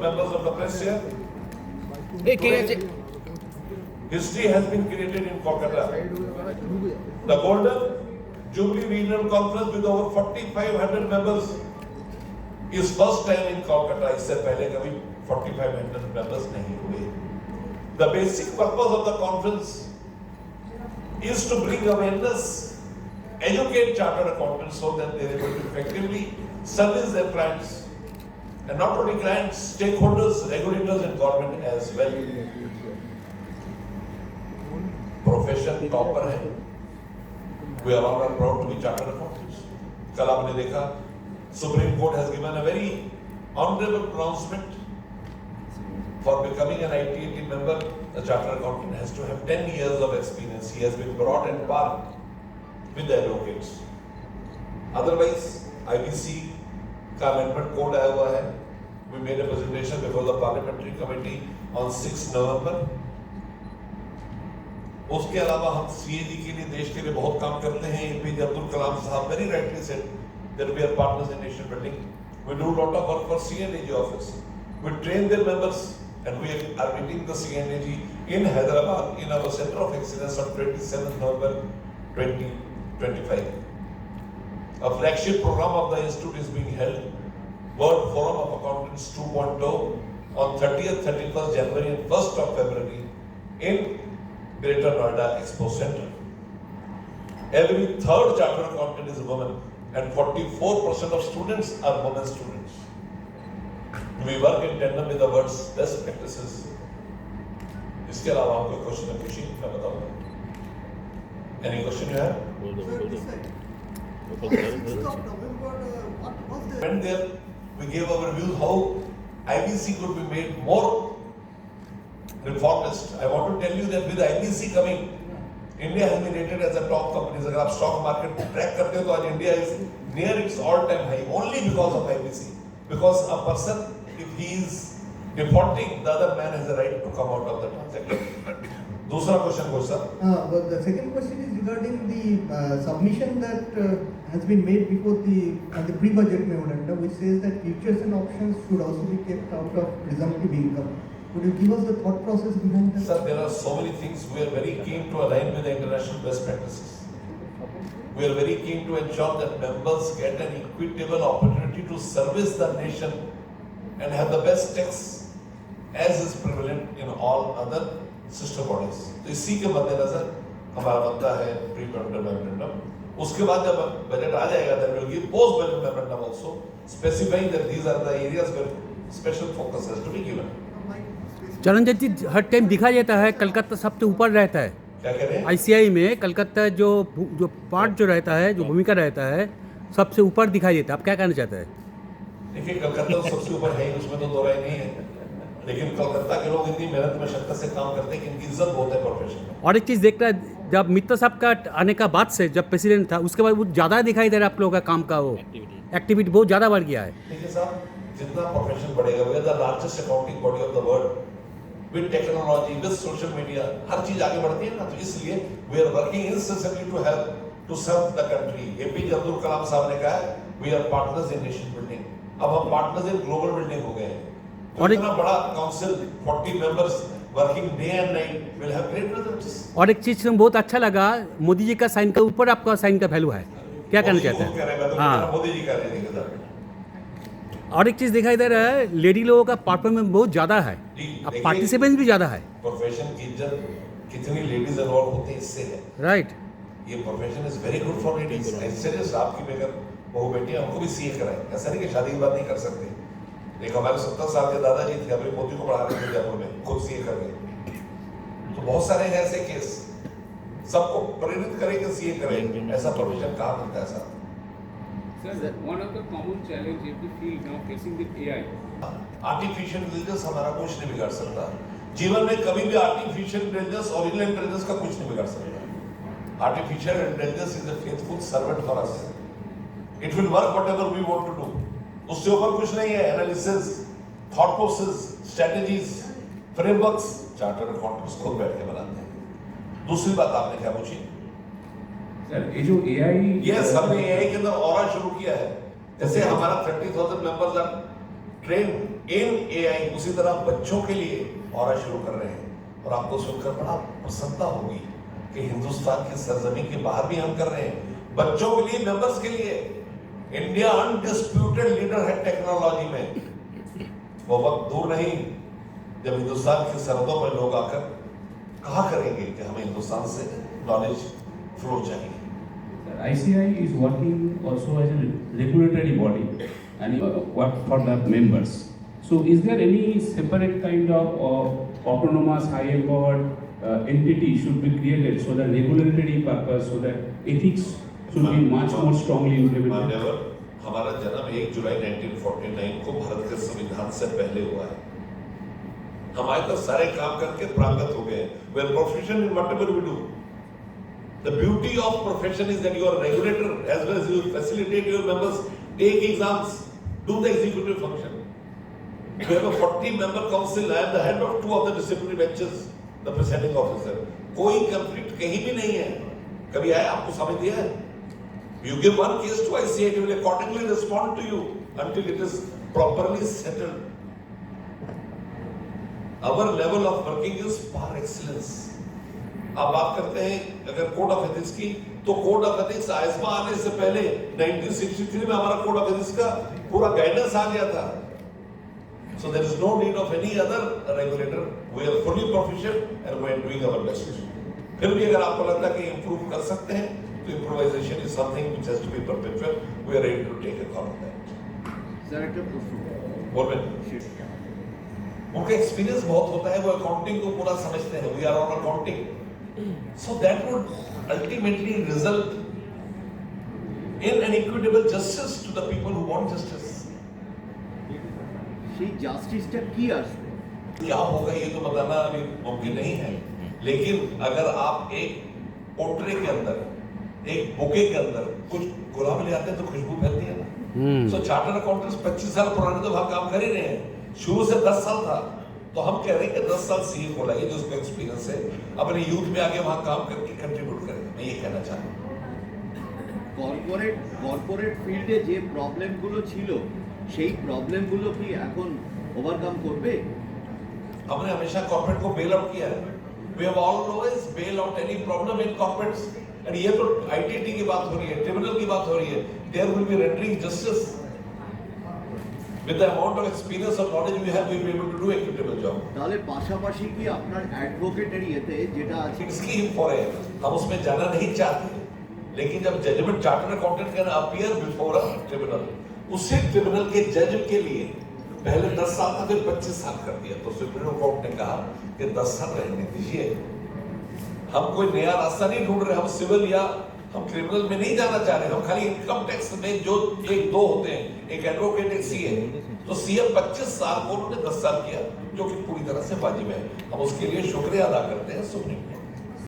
members of the press here. History has been created in Kolkata. The Golden Jubilee Regional Conference with over 4,500 members is first time in Kolkata. इससे पहले कभी 4,500 members नहीं हुए. The basic purpose of the conference is to bring awareness, educate chartered accountants so that they are able to effectively service their clients, and not only clients, stakeholders, regulators, and government as well. Profession topper है. We are all proud to be chartered accountants. कल आपने देखा, Supreme Court has given a very honorable pronouncement. For becoming an ITAT member, a chartered accountant has to have 10 years of experience. He has been brought at par with the advocates. Otherwise, IBC का amendment code आया हुआ है. We made a presentation before the parliamentary committee on 6 November. उसके अलावा हम CAG के लिए, देश के लिए बहुत काम करते हैं. APJ अब्दुल कलाम साहब very rightly said that we are partners in nation building. We do a lot of work for CNAG office. We train their members, and we are meeting the CNAG in Hyderabad in our Center of Excellence on 27th November 2025. A flagship program of the institute is being held, World Forum of Accountants 2.0, on 30th, 31st January and 1st of February in Greater Noida Expo Center. Every third chartered accountant is a woman, and 44% of students are women students. We work in tandem with the world's best practices. इसके अलावा आप कोई question पूछिए, मैं बताऊंगा. Any question you have? When there, we gave our views how IBC could be made more reformist. I want to tell you that with IBC coming, India has been rated as a top company. अगर आप stock market track करते हो तो आज India is near its all-time high only because of IBC. Because a person, if he is defaulting, the other man has a right to come out of the transaction. दूसरा question कौन सा? But the second question is regarding the submission that has been made before the pre-budget memorandum, which says that futures and options should also be kept out of presumptive income. Could you give us the thought process behind that? Sir, there are so many things. We are very keen to align with the international best practices. We are very keen to ensure that members get an equitable opportunity to service the nation and have the best tax as is prevalent in all other sister bodies. तो इसी के मद्देनजर हमारा बनता है pre-budget memorandum. उसके बाद जब बजट आ जाएगा, then we will give post-budget memorandum also, specifying that these are the areas where special focus has to be given. Charanjit ji, हर टाइम दिखा जाता है कलकत्ता सबसे ऊपर रहता है. क्या कह रहे हैं? ICI में कलकत्ता जो पार्ट जो रहता है, जो भूमिका रहता है, सबसे ऊपर दिखाई देता है. आप क्या कहना चाहते हैं? देखिए, कलकत्ता सबसे ऊपर है, उसमें तो दो राय नहीं है. लेकिन कलकत्ता के लोग इतनी मेहनत मशक्कत से काम करते हैं कि इनकी इज्जत बहुत है प्रोफेशन में. और एक चीज़ देख रहा है, जब मित्तल साहब का आने का बाद से, जब प्रेसिडेंट था, उसके बाद वो ज़्यादा दिखाई दे रहा है आप लोगों का काम का, वो एक्टिविटी बहुत ज़्यादा बढ़ गया है. देखिए साहब, जितना प्रोफेशन बढ़ेगा, we are the largest accounting body of the world. With technology, with social media, हर चीज आगे बढ़ती है ना. तो इसलिए we are working intensively to help to serve the country. APJ Abdul Kalam साहब ने कहा है, we are partners in nation building. अब हम पार्टनर्स इन ग्लोबल बिल्डिंग हो गए हैं. और इतना बड़ा council, 40 members working day and night, will have great results. और एक चीज़ बहुत अच्छा लगा, मोदी जी का साइन के ऊपर आपका साइन का वैल्यू है. क्या कहना चाहते हैं? हाँ, मोदी जी कह रहे हैं. और एक चीज़ दिखाई दे रहा है, लेडी लोगों का परफॉर्मेंस बहुत ज़्यादा है, अब पार्टिसिपेंट भी ज़्यादा है. प्रोफेशन की इज्जत कितनी लेडीज इन्वॉल्व होती है इससे है. राइट. ये profession is very good for ladies. ऐसे जैसे आपकी बेगर बहू बेटी, हमको भी CA कराएं. ऐसा नहीं कि शादी की बात नहीं कर सकते. एक हमारे 70 साल के दादाजी थे, अपने पोती को पढ़ा रहे थे जयपुर में, खुद CA कर गए. तो बहुत सारे हैं ऐसे केस. सबको प्रेरित करें कि CA करें. ऐसा प्रोफेशन कहाँ मिलता है साहब? Sir, one of the common challenge every field now facing with AI. Artificial intelligence हमारा कुछ नहीं बिगाड़ सकता. जीवन में कभी भी आर्टिफिशियल इंटेलिजेंस और ओरिजिनल इंटेलिजेंस का कुछ नहीं बिगाड़ सकता. Artificial intelligence is a faithful servant for us. It will work whatever we want to do. उससे ऊपर कुछ नहीं है. Analysis, thought process, strategies, frameworks chartered accountants खुद बैठ के बनाते हैं. दूसरी बात आपने क्या पूछी? सर, ये जो AI, यस, हमने AI के अंदर ऑरा शुरू किया है. जैसे हमारा 30,000 members are train in AI उसी तरह बच्चों के लिए और शुरू कर रहे हैं, और आपको सुनकर बड़ा प्रसन्नता होगी कि हिंदुस्तान की सरजमी के बाहर भी हम कर रहे हैं, बच्चों के लिए, मेंबर्स के लिए। इंडिया अनडिस्प्यूटेड लीडर है टेक्नोलॉजी में। वो वक्त दूर नहीं जब हिंदुस्तान की सरहदों में लोग आकर कहा करेंगे कि हमें हिंदुस्तान से नॉलेज फ्लो चाहिए। ICI is working also as a regulatory body and work for the members. So is there any separate kind of autonomous high empowered entity should be created so that regulatory purpose, so that ethics should be much more strongly implemented? मान्यवर, हमारा जन्म 1 जुलाई 1949 को भारत के संविधान से पहले हुआ है। हम आज तक सारे काम करके प्रांगत हो गए। We are proficient in whatever we do. The beauty of profession is that you are a regulator as well as you facilitate your members take exams, do the executive function. We have a 40-member council. I am the head of 2 of the disciplinary benches, the presiding officer. कोई conflict कहीं भी नहीं है। कभी आया आपको समझ दिया है? You give one case to ICI, it will accordingly respond to you until it is properly settled. Our level of working is par excellence. आप बात करते हैं अगर कोड ऑफ एथिक्स की, तो कोड ऑफ एथिक्स आइस्मा आने से पहले 1963 में हमारा कोड ऑफ एथिक्स का पूरा गाइडेंस आ गया था। So there is no need of any other regulator. We are fully proficient and we are doing our best. फिर भी अगर आपको लगता है कि improve कर सकते हैं, तो improvisation is something which has to be perpetual. We are ready to take a call on that. Sir, একটা প্রশ্ন। बोल उनका एक्सपीरियंस बहुत होता है, वो अकाउंटिंग को पूरा समझते हैं। We are on accounting. So that would ultimately result in an equitable justice to the people who want justice. সেই জাস্টিসটা কি আসবে? क्या होगा ये तो बताना अभी मुमकिन नहीं है, लेकिन अगर आप एक पोट्रे के अंदर, एक बुके के अंदर कुछ गुलाब ले आते हैं तो खुशबू फैलती है ना। So चार्टर्ड अकाउंटेंट्स 25 साल पुराने तो वहां काम कर ही रहे हैं, शुरू से 10 साल था। तो हम कह रहे हैं कि 10 साल सीए को लाइए जिसको एक्सपीरियंस है, अपने यूथ में आके वहां काम करके कंट्रीब्यूट करें। मैं ये कहना चाहता हूँ। কর্পোরেট ফিল্ডে যে প্রবলেমগুলো ছিল সেই প্রবলেমগুলো কি এখন ওভারকাম করবে? हमने हमेशा कॉर्पोरेट को बेल आउट किया है। We have always bail out any problem in corporates. And ये तो ITT की बात हो रही है, ट्रिब्यूनल की बात हो रही है। There will be rendering justice. With the amount of experience or knowledge we have, we will be able to do a equitable job. তাহলে পাশাপাশি কি আপনার অ্যাডভোকেটের ইয়েতে যেটা আছে It's key for it. हम उसमें जाना नहीं चाहते, लेकिन जब judgement chartered accountant can appear before a tribunal, उसी ट्रिब्यूनल के जज के लिए पहले 10 साल था, फिर 25 साल कर दिया। तो सुप्रीम कोर्ट ने कहा कि 10 साल रहने दीजिए, हम कोई नया रास्ता नहीं ढूंढ रहे, हम सिविल या हम क्रिमिनल में नहीं जाना चाह रहे, हम खाली इनकम टैक्स में जो 1-2 होते हैं, एक एडवोकेट एक सीए, तो सीए 25 साल को उन्होंने 10 साल किया, जो कि पूरी तरह से वाजिब है। हम उसके लिए शुक्रिया अदा करते हैं सुप्रीम कोर्ट।